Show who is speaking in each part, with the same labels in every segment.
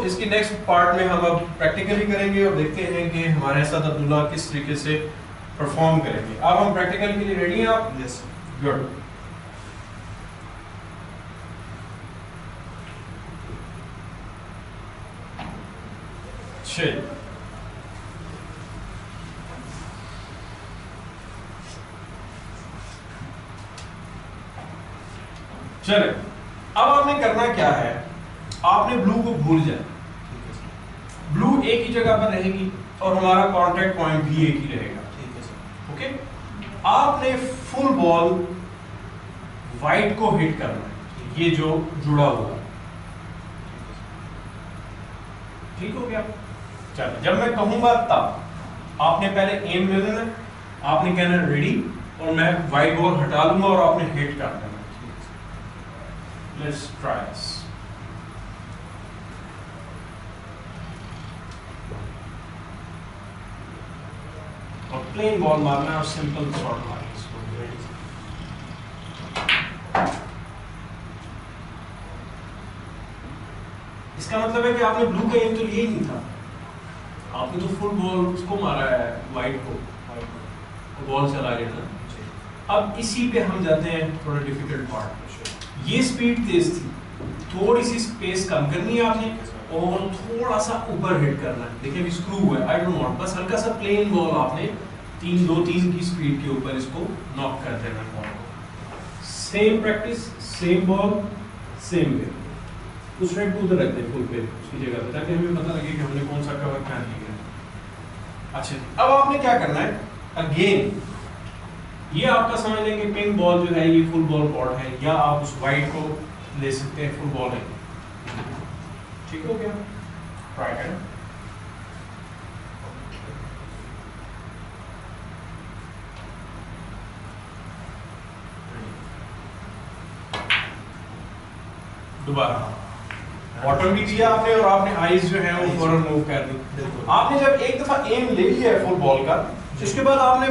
Speaker 1: इसकी next part में हम अब प्रैक्टिकली करेंगे और देखते हैं कि हमारे साथ अब्दुल्ला किस तरीके से परफॉर्म करेंगे। अब हम प्रैक्टिकल के लिए रेडी हैं आप?
Speaker 2: Yes
Speaker 1: good. चलिए चले, अब आपने करना क्या है, आपने ब्लू को भूल जाए। ब्लू एक ही जगह पर रहेगी और हमारा कांटेक्ट पॉइंट भी एक ही रहेगा।
Speaker 2: ठीक है सर।
Speaker 1: ओके, आपने फुल बॉल वाइट को हिट करना है, ये जो जुड़ा हुआ। ठीक हो गया? चलो, जब मैं कहूंगा तब आपने पहले एम ले लेना, आपने कहना रेडी और मैं वाइट बॉल हटा लूंगा और आपने हिट कर देना। Let's try this. और प्लेन बॉल मारना है और सिंपल शॉट मारना है इसको। इसका मतलब है कि आपने ब्लू का एम तो लिया ही नहीं था, आपने तो फुल बॉल उसको मारा है, वाइट को, बॉल चला गया ना। अब इसी पे हम जाते हैं थोड़ा डिफिकल्ट पार्ट। ये स्पीड तेज थी, थोड़ी सी स्पेस कम करनी है आपने और थोड़ा सा ऊपर हिट करना है। देखिए अभी स्क्रू है, आई डोंट वांट, बस हल्का सा प्लेन बॉल आपने 3-2-3 की स्पीड के ऊपर इसको नॉक कर देना बॉल को। Same practice, same ball, same way. उस रेड को उधर रख दें फुल पे उसकी जगह पे, ताकि हमें पता लगे कि हमने कौन सा कवर क्या लिया। अच्छा, अब आपने क्या करना है, अगेन ये आपका समझ लेंगे पिंक बॉल जो है ये फुल बॉल कॉर्ड है, या आप उस वाइट को ले सकते हैं फुल बॉल है। ठीक हो गया? ट्राई करें। दोबारा बॉटम भी दिया आपने और आपने आईज जो है वो फौरन मूव कर दी। आपने जब एक दफा एम ले लिया है फुल बॉल का, इसके बाद आपने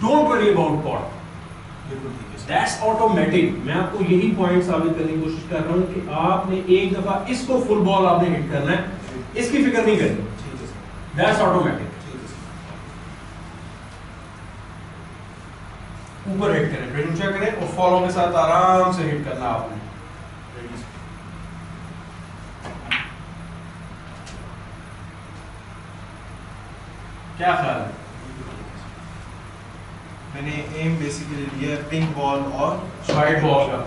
Speaker 1: डोंट वरी अबाउट कॉर्ड,
Speaker 2: बिल्कुल ठीक है।
Speaker 1: That's automatic. मैं आपको यही पॉइंट साबित करने की कोशिश कर रहा हूं कि आपने एक दफा इसको फुल बॉल आपने हिट करना है, इसकी फिक्र नहीं करनी।
Speaker 2: ठीक है सर।
Speaker 1: That's automatic.
Speaker 2: ठीक है सर।
Speaker 1: ऊपर हिट करें, फिर ऊंचा करें और फॉलो के साथ आराम से हिट करना आपने।
Speaker 2: Ready sir.
Speaker 1: क्या ख्याल है?
Speaker 2: मैंने एम बेसिकली लिया है पिंक बॉल और
Speaker 1: वाइट बॉल का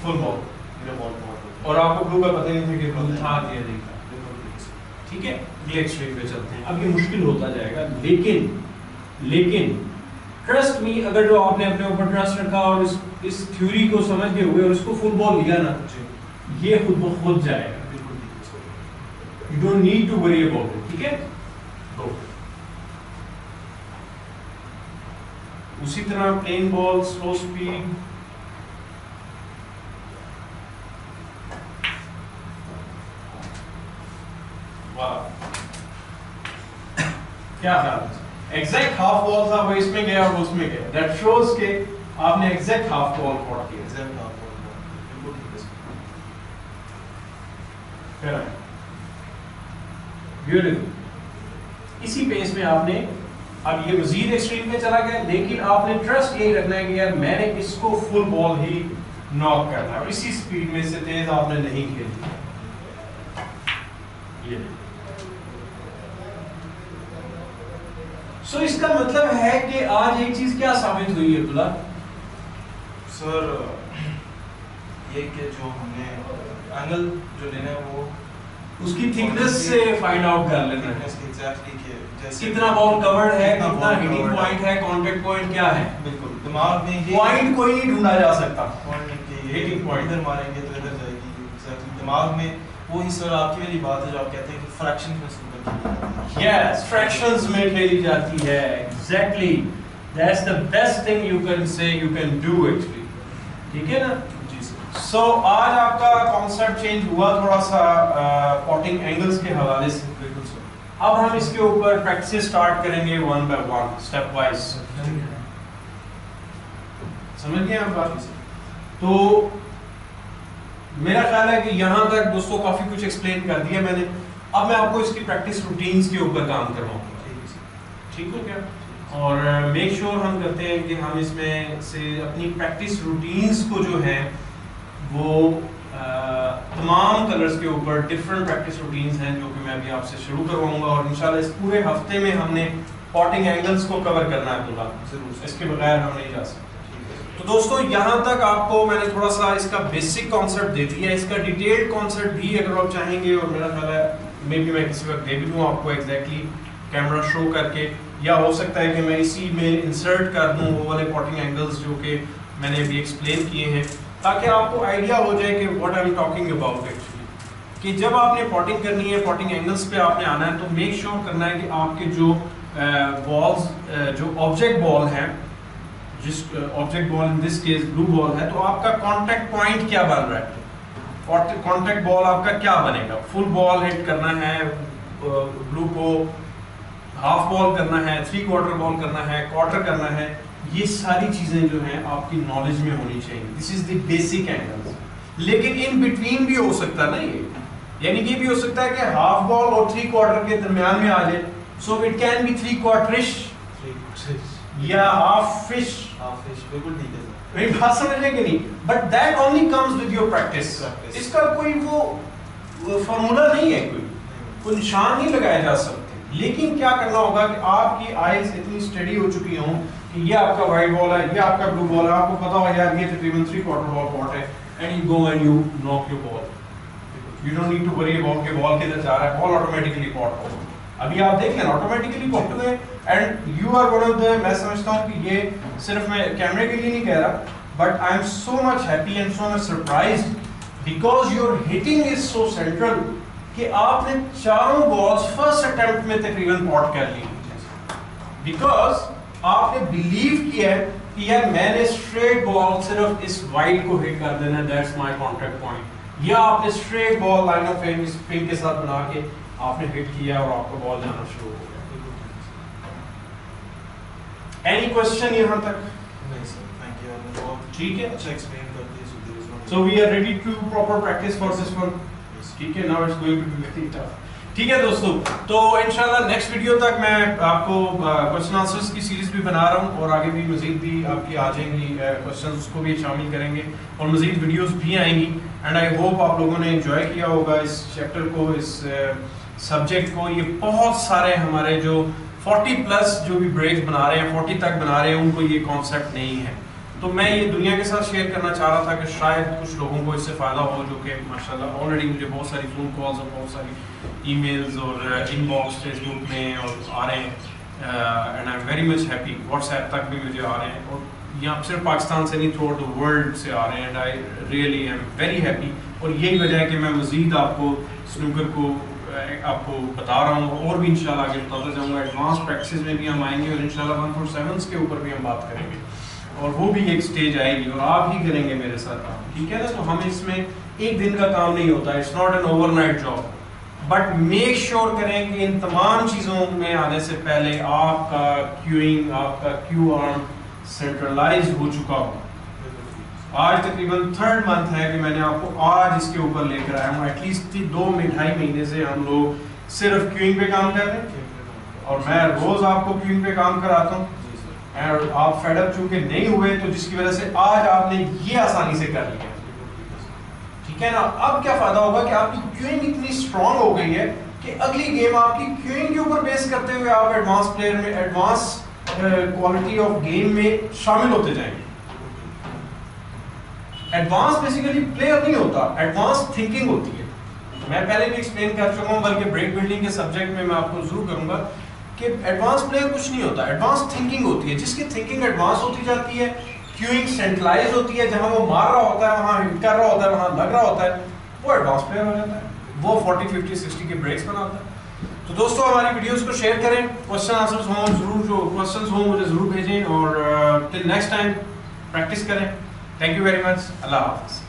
Speaker 1: फुल बॉल,
Speaker 2: मेरा बॉल बहुत
Speaker 1: और आपको ब्लू का पता नहीं था कि ब्लू था दिया देखा।
Speaker 2: बिल्कुल ठीक है सर।
Speaker 1: ठीक है, अगले एक्सट्रीम पे चलते हैं। अब ये मुश्किल होता जाएगा, लेकिन ट्रस्ट मी, अगर जो आपने अपने ऊपर ट्रस्ट रखा और इस थ्योरी को समझते हुए और इसको फुल बॉल लिया ना,
Speaker 2: जी
Speaker 1: ये खुद ब खुद जाएगा।
Speaker 2: बिल्कुल ठीक है sir.
Speaker 1: You don't need to worry about it. ठीक है, गो। उसी तरह प्लेन बॉल, स्लो स्पीड, क्या ख्याल है? एग्जैक्ट हाफ बॉल था, वो इसमें गया और उसमें गया। दैट शोज के आपने एग्जैक्ट हाफ बॉल कॉट किया।
Speaker 2: एग्जैक्ट हाफ बॉल बिल्कुल ठीक है सर।
Speaker 1: ब्यूटीफुल। इसी पेस में आपने, अब ये मजीद एक्सट्रीम में चला गया, लेकिन आपने ट्रस्ट यही रखना है कि यार मैंने इसको फुल बॉल ही नॉक करना है और इसी स्पीड में से तेज आपने नहीं खेली। ये सो इसका मतलब है कि आज एक चीज क्या साबित हुई है अब्दुल्ला?
Speaker 2: सर ये कि जो हमने एंगल जो लेना है वो
Speaker 1: उसकी थिकनेस से फाइंड आउट कर लेना है।
Speaker 2: एग्जैक्टली कि जैसे
Speaker 1: कितना बॉल कवर्ड है,
Speaker 2: कितना
Speaker 1: कितना
Speaker 2: ball
Speaker 1: हिटिंग
Speaker 2: covered
Speaker 1: पॉइंट है, कांटेक्ट पॉइंट क्या है।
Speaker 2: बिल्कुल दिमाग में ये
Speaker 1: पॉइंट कोई नहीं ढूंढा जा सकता।
Speaker 2: पॉइंट के ये
Speaker 1: Hitting point।
Speaker 2: इधर मारेंगे तो इधर जाएगी। एग्जैक्टली दिमाग में वो ही सर आपकी वाली बात है जो आप कहते हैं कि फ्रैक्शन में इसको करके
Speaker 1: यस, फ्रैक्शंस में खेली जाती है। Exactly, that's the best thing you can say, you can do actually. ठीक है ना?
Speaker 2: जी सर।
Speaker 1: सो आज आपका कॉन्सेप्ट चेंज हुआ थोड़ा सा पॉटिंग एंगल्स के हवाले से।
Speaker 2: बिल्कुल सर।
Speaker 1: अब हम इसके ऊपर प्रैक्टिस स्टार्ट करेंगे one by one, step wise. समझ गए आप बात? तो मेरा ख्याल है कि यहाँ तक दोस्तों काफ़ी कुछ एक्सप्लेन कर दिया मैंने। अब मैं आपको इसकी प्रैक्टिस रूटीन्स के ऊपर काम करवाऊंगा, ठीक हो क्या? और मेक श्योर हम करते हैं कि हम इसमें से अपनी प्रैक्टिस रूटीन्स को जो है वो तमाम कलर्स के ऊपर डिफरेंट प्रैक्टिस रूटीन्स हैं जो कि मैं अभी आपसे शुरू करवाऊंगा। और इंशाल्लाह इस पूरे हफ्ते में हमने पॉटिंग एंगल्स को कवर करना है पूरा, जरूर, इसके बगैर हम नहीं जा सकते। तो दोस्तों यहाँ तक आपको मैंने थोड़ा सा इसका बेसिक कॉन्सेप्ट दे दिया, इसका डिटेल्ड कॉन्सेप्ट भी अगर आप चाहेंगे, और मेरा ख्याल है मे बी मैं किसी वक्त दे भी दूँ आपको एग्जैक्टली कैमरा शो करके, या हो सकता है कि मैं इसी में इंसर्ट कर दूँ वो वाले पॉटिंग एंगल्स जो कि मैंने अभी एक्सप्लेन किए हैं, ताकि आपको आइडिया हो जाए कि what I am talking about actually. कि जब आपने पॉटिंग करनी है, पॉटिंग एंगल्स पे आपने आना है, तो मेक श्योर करना है कि आपके जो बॉल्स, जो ऑब्जेक्ट बॉल है, जिस object ball in this case blue ball है, तो आपका कॉन्टैक्ट पॉइंट क्या बन रहा है, कॉन्टैक्ट बॉल आपका क्या बनेगा। फुल बॉल हिट करना है ब्लू को, हाफ बॉल करना है, 3/4 बॉल करना है, क्वार्टर करना है, ये सारी चीजें जो हैं आपकी नॉलेज में होनी चाहिए। This is the basic angles. लेकिन इन बिटवीन भी हो सकता है ना ये, यानी ये भी हो सकता है कि हाफ बॉल और 3/4 के दरमियान में आ जाए, सो इट कैन बी 3/4 या हाफ फिश,
Speaker 2: बिल्कुल ठीक है।
Speaker 1: मेरी बात समझ कि नहीं? But that only comes with your practice. इसका कोई वो फॉर्मूला नहीं है, कोई निशान नहीं लगाया जा सकते। लेकिन क्या करना होगा कि आपकी आईज इतनी स्टडी हो चुकी हों कि ये आपका वाइट बॉल है, ये आपका ब्लू बॉल है, आपको पता हो यार ये तकरीबन 3/4 बॉल पॉट है, and you go and you knock your ball. You don't need to worry about के बॉल किधर जा रहा है, बॉल ऑटोमेटिकली पॉट होगा। अभी आप देख लें ऑटोमेटिकली पॉट हुए, and you are one of the, मैं समझता हूँ कि ये सिर्फ मैं कैमरे के लिए नहीं कह रहा, but I am so much happy and so much surprised because your hitting is so central कि आपने चारों बॉल्स फर्स्ट अटेम्प्ट में तकरीबन पॉट कर ली, बिकॉज आपने बिलीव किया है कि यार मैंने स्ट्रेट बॉल सिर्फ इस वाइड को हिट कर देना, दैट्स माय कॉन्टैक्ट पॉइंट। या आपने straight ball line of fame के साथ बना के आपने हिट किया और आपका बॉल जाना शुरू हो गया। एनी क्वेश्चन यहाँ तक?
Speaker 2: नहीं सर, थैंक यू, आपने बहुत
Speaker 1: ठीक है,
Speaker 2: अच्छा एक्सप्लेन कर दिया।
Speaker 1: So we are ready to proper practice for this one. ठीक है, now it's going to be very tough. ठीक है दोस्तों, तो इंशाल्लाह नेक्स्ट वीडियो तक मैं आपको क्वेश्चन आंसर्स की सीरीज भी बना रहा हूँ, और आगे भी मजीद भी आपकी आ जाएंगी क्वेश्चंस, उसको भी शामिल करेंगे और मजीद वीडियोस भी आएंगी। एंड आई होप आप लोगों ने एंजॉय किया होगा इस चैप्टर को, इस सब्जेक्ट को। ये बहुत सारे हमारे जो 40+ जो भी ब्रेक्स बना रहे हैं, 40 तक बना रहे हैं, उनको ये कॉन्सेप्ट नहीं है। तो मैं ये दुनिया के साथ शेयर करना चाह रहा था कि शायद कुछ लोगों को इससे फ़ायदा हो, जो कि माशाल्लाह ऑलरेडी मुझे बहुत सारी फ़ोन कॉल्स और बहुत सारी ईमेल्स और इनबॉक्स फेसबुक में और आ रहे हैं, and I am very much happy. WhatsApp तक भी मुझे आ रहे हैं, और यहाँ सिर्फ पाकिस्तान से नहीं, थ्रू आउट द वर्ल्ड से आ रहे हैं, and I really am very happy. और यही वजह है कि मैं मज़ीद आपको स्नूकर को आपको बता रहा हूँ, और भी इंशाल्लाह आगे बताता जाऊँगा। एडवांस प्रैक्टिस में भी हम आएंगे, और इंशाल्लाह 147 के ऊपर भी हम बात करेंगे, और वो भी एक स्टेज आएगी, और आप ही करेंगे मेरे साथ काम, ठीक है ना? तो हमें इसमें एक दिन का काम नहीं होता, it's not an overnight job, but make sure करें कि इन तमाम चीज़ों में आने से पहले आपका क्यूइंग, आपका क्यू आर्म सेंट्रलाइज हो चुका हो। आज तकरीबन 3rd मंथ है कि मैंने आपको आज इसके ऊपर लेकर आया हूँ। एटलीस्ट 2-2.5 महीने से हम लोग सिर्फ क्यूइंग पे काम कर रहे हैं, और मैं रोज आपको क्यूइंग पे काम कराता हूँ, और आप फेडअप चूंकि नहीं हुए, तो जिसकी वजह से आज आपने ये आसानी से कर लिया, ठीक है ना? अब क्या फायदा होगा कि आपकी क्यूइंग इतनी स्ट्रांग हो गई है कि अगली गेम आपकी क्यूइंग के ऊपर बेस करते हुए आप एडवांस प्लेयर में, एडवांस क्वालिटी ऑफ गेम में शामिल होते जाएंगे। एडवांस बेसिकली प्लेयर नहीं होता, एडवांस थिंकिंग होती है। मैं पहले भी एक्सप्लेन कर चुका हूँ, बल्कि ब्रेक बिल्डिंग के सब्जेक्ट में मैं आपको जरूर करूंगा कि एडवांस प्लेयर कुछ नहीं होता, एडवांस थिंकिंग होती है। जिसकी थिंकिंग एडवांस होती जाती है, क्यूइंग सेंट्रलाइज होती है, जहां वो मार रहा होता है, वहां हिट कर रहा होता है, वहां लग रहा होता है, वो एडवांस प्लेयर हो जाता है, वो 40, 50, 60 के ब्रेक्स बनाता है। तो दोस्तों हमारी वीडियोस को शेयर करें, क्वेश्चन आंसर्स हों जरूर, जो क्वेश्चंस हों मुझे जरूर भेजें, और टिल नेक्स्ट टाइम प्रैक्टिस करें। थैंक यू वेरी मच, अल्लाह हाफ़िज़।